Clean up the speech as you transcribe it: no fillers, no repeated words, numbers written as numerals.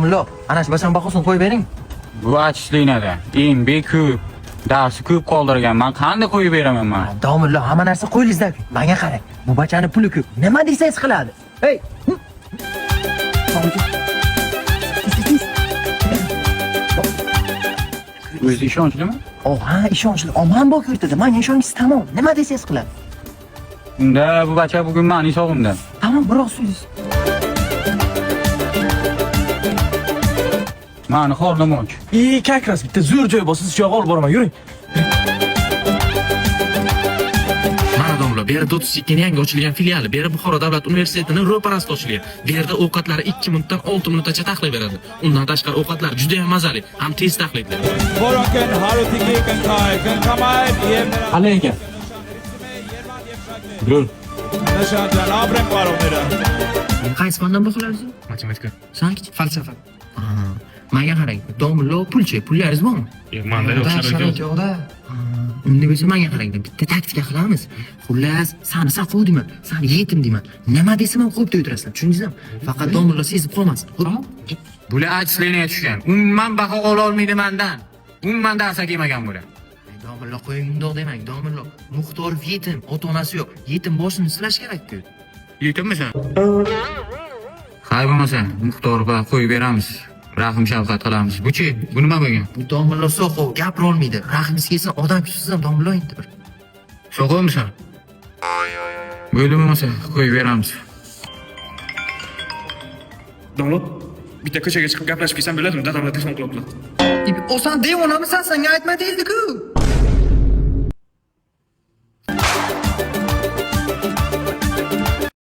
Domlo, ana shu basan bahosini qo'yib bering. Bu achishliknada eng beko'p darsi ko'p qoldirgan. Men qanday qo'yib beraman men? Domlo, hamma narsa qo'lingizda-ku. Menga qarang. Bu bachani puli ko'p. Nima desangiz qiladi. Hey! O'zi ishonchlimi? Ha, ishonchli. Omon bok yurtida. Menga ishonchingiz tamom. Nima desangiz qiladi. Unda bu bacha bugun meni hisobimda. Tamam, biroq so'zingiz. Meni xorlamoch. Kakras bitta zo'r joy bor, siz shu yoqqa olib boraman, yuring. Mana domla, bu yerda 32 yangi ochilgan filiali, bu yerda Buxoro davlat universitetining ro'parasida ochilgan. Bu yerda ovqatlari 2 minutdan 6 minutgacha taxlay beradi. Undan tashqari ovqatlar juda ham mazali, ham tez taxlaydilar. Boroken harutiki kan kamayt yerden Qanday ekan? Dur. nishondan obrang baromida. Qaysi fandan baholaysiz? Matematika. Sanki falsafa. Menga qarang, domlo pulchi, pullaringiz bormi? Manda yo'q, sharoit yo'qda. Unda bo'lsa menga qarang, bitta taktika qilamiz. Xullas, sani saqov deyman, sani yetim deyman. Nima desam ham qo'yib o'tirasan, tushundingizmi? Faqat domlo sezib qolmasin. Bular achishlikniga tushgan. Umuman baho ola olmaydi mendan. Umuman dars kelmagan bular. Domlo qo'ying, undoq demang, domlo. Muxtorov yetim, ota-onasi yo'q. Yetim boshini silash kerak-ku. Yetimmisan? Hay bo'lmasa, Muxtorga qo'yib beramiz. Rahim shafqat qilamiz. Buchi, bu nima bo'lgan? Bu domlo soqov gapira olmaydi. Rahmingiz kelsa odam kuchsiz ham domlo endi bir. So'qolmisan? Bo'ldi bo'lmasa, qo'yib beramiz. Domlo, bitta ko'chaga chiqib gaplashib kelsam bo'ladimi? Dadamlar telefon qilibdilar. Osan devonamisan, senga aytmadingizku.